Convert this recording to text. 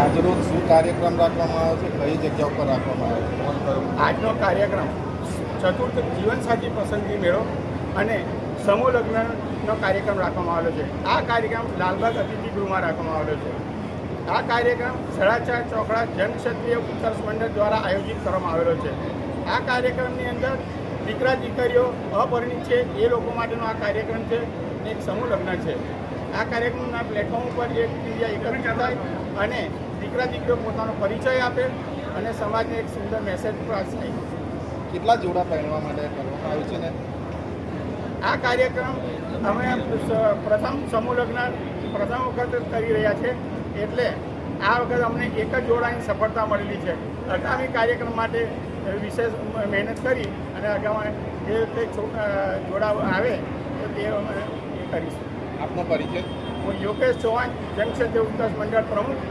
આજરોજ શું કાર્યક્રમ રાખવામાં આવ્યો છે, કઈ જગ્યા ઉપર રાખવામાં આવ્યો છે? આજનો કાર્યક્રમ ચતુર્થ જીવનસાથી પસંદગી મેળો અને સમૂહ લગ્નનો કાર્યક્રમ રાખવામાં આવેલો છે. આ કાર્યક્રમ લાલબાગ અતિથિ ગૃહમાં રાખવામાં આવેલો છે. આ કાર્યક્રમ સડાચા ચોકડા જનક્ષત્રિય ઉત્કર્ષ મંડળ દ્વારા આયોજિત કરવામાં આવેલો છે. આ કાર્યક્રમની અંદર દીકરા દીકરીઓ અપરિણિત છે એ લોકો માટેનો આ કાર્યક્રમ છે. એક સમૂહ લગ્ન છે. આ કાર્યક્રમના પ્લેટફોર્મ ઉપર એક બીજા એકત્રિત થાય અને દીકરા દીકરીઓ પોતાનો પરિચય આપે અને સમાજને એક સુંદર મેસેજ પાસ થાય. કેટલા જોડા પહેરવા માટે કરવામાં આવ્યું છે ને? આ કાર્યક્રમ અમે પ્રથમ સમૂહ લગ્ન પ્રથમ વખત કરી રહ્યા છે, એટલે આ વખત અમને એક જ જોડાની સફળતા મળેલી છે. આગામી કાર્યક્રમ માટે વિશેષ મહેનત કરી અને આગામી જે કંઈ જોડા આવે તો તે અમે કરીશું. આપનો પરિચય? હું યોગેશ ચૌહાણ જનક્ષત્રિય ઉત્કર્ષ મંડળ પ્રમુખ